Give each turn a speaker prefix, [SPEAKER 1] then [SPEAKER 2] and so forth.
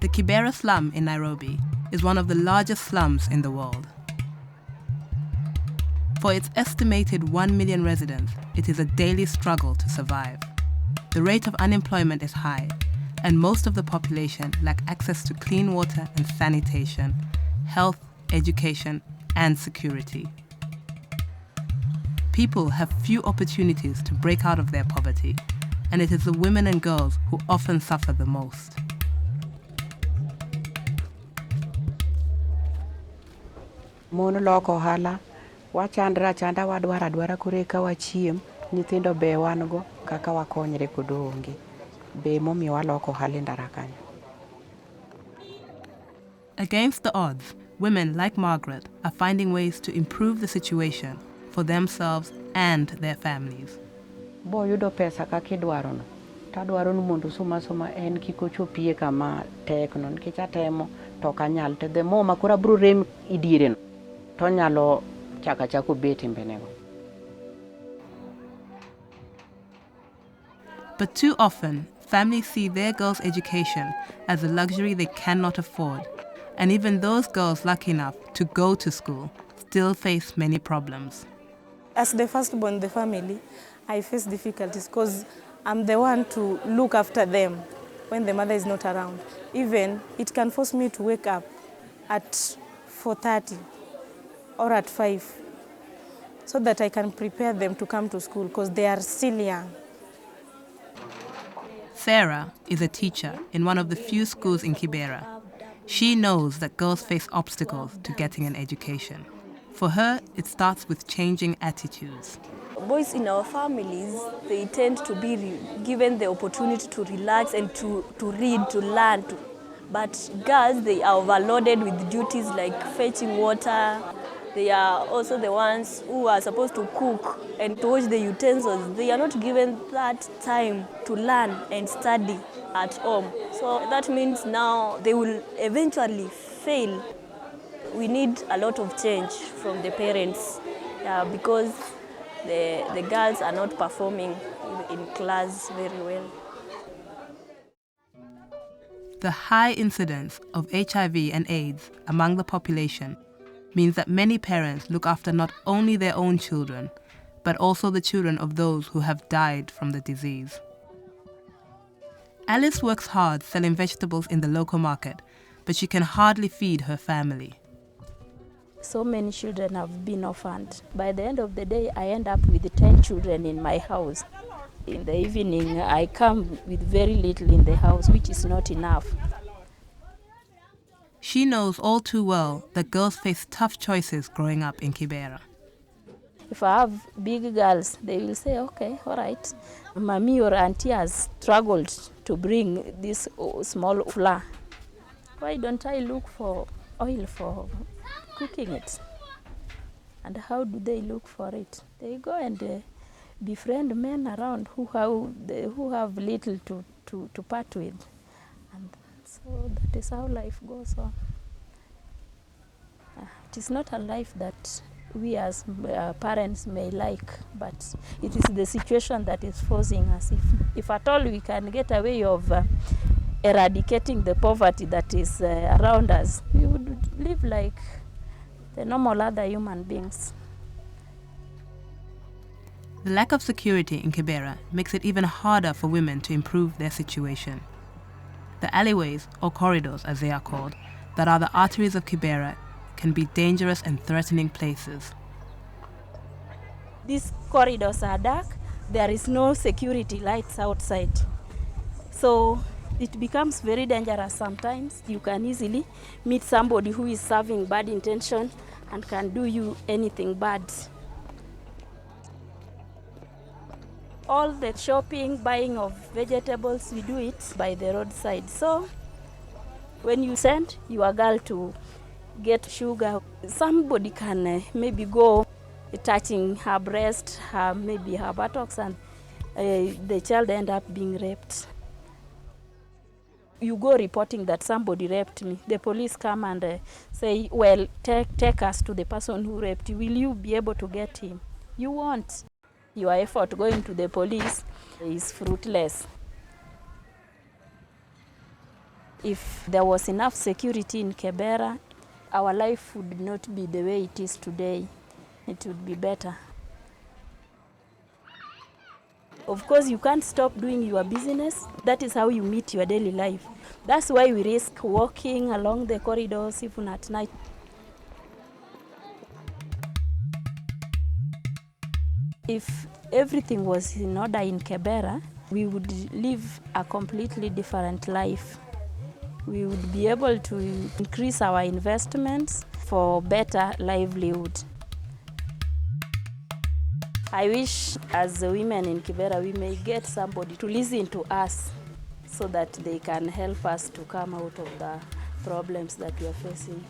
[SPEAKER 1] The Kibera slum in Nairobi is one of the largest slums in the world. For its estimated 1 million residents, it is a daily struggle to survive. The rate of unemployment is high, and most of the population lack access to clean water and sanitation, health, education, and security. People have few opportunities to break out of their poverty, and it is the women and girls who often suffer the most.
[SPEAKER 2] Mon loko hala, wachandra chanda wadwara kure ka wachiem, nyithindo be wan go kaka wakonyre kodonge. Be momi waloko hala ndara kanyo.
[SPEAKER 1] Against the odds, women like Margaret are finding ways to improve the situation for themselves and their families.
[SPEAKER 2] Bo yudo pesa kakidwaro no. Tadwaro ni mondo soma en kikochopie kama tek no nikech atemo to kanyal te the more makora bro rem idire no. To nyalo chako beti mbenego.
[SPEAKER 1] But too often, families see their girls' education as a luxury they cannot afford. And even those girls lucky enough to go to school still face many problems.
[SPEAKER 3] As the firstborn in the family, I face difficulties because I'm the one to look after them when the mother is not around. Even it can force me to wake up at 4:30 or at 5 so that I can prepare them to come to school because they are still young.
[SPEAKER 1] Sarah is a teacher in one of the few schools in Kibera. She knows that girls face obstacles to getting an education. For her, it starts with changing attitudes.
[SPEAKER 4] Boys in our families, they tend to be given the opportunity to relax and to read, to learn. But girls, they are overloaded with duties like fetching water. They are also the ones who are supposed to cook and to wash the utensils. They are not given that time to learn and study at home. So that means now they will eventually fail. We need a lot of change from the parents because the girls are not performing in class very well.
[SPEAKER 1] The high incidence of HIV and AIDS among the population means that many parents look after not only their own children, but also the children of those who have died from the disease. Alice works hard selling vegetables in the local market, but she can hardly feed her family.
[SPEAKER 5] So many children have been orphaned. By the end of the day, I end up with 10 children in my house. In the evening, I come with very little in the house, which is not enough.
[SPEAKER 1] She knows all too well that girls face tough choices growing up in Kibera.
[SPEAKER 5] If I have big girls, they will say, okay, all right, mommy or auntie has struggled to bring this small flour. Why don't I look for oil for cooking it? And how do they look for it? They go and befriend men around who have little to part with. And so that is how life goes on. It is not a life that we as parents may like, but it is the situation that is forcing us. If at all we can get a way of eradicating the poverty that is around us, we would live like the normal other human beings.
[SPEAKER 1] The lack of security in Kibera makes it even harder for women to improve their situation. The alleyways, or corridors as they are called, that are the arteries of Kibera can be dangerous and threatening places.
[SPEAKER 5] These corridors are dark. There is no security lights outside. So it becomes very dangerous sometimes. You can easily meet somebody who is serving bad intention and can do you anything bad. All the shopping, buying of vegetables, we do it by the roadside. So when you send your girl to get sugar, somebody can maybe go touching her breast, maybe her buttocks, and the child end up being raped. You go reporting that somebody raped me. The police come and say, well, take us to the person who raped you. Will you be able to get him? You won't. Your effort going to the police is fruitless. If there was enough security in Kibera, our life would not be the way it is today. It would be better. Of course, you can't stop doing your business. That is how you meet your daily life. That's why we risk walking along the corridors even at night. If everything was in order in Kibera, we would live a completely different life. We would be able to increase our investments for better livelihood. I wish as the women in Kibera we may get somebody to listen to us so that they can help us to come out of the problems that we are facing.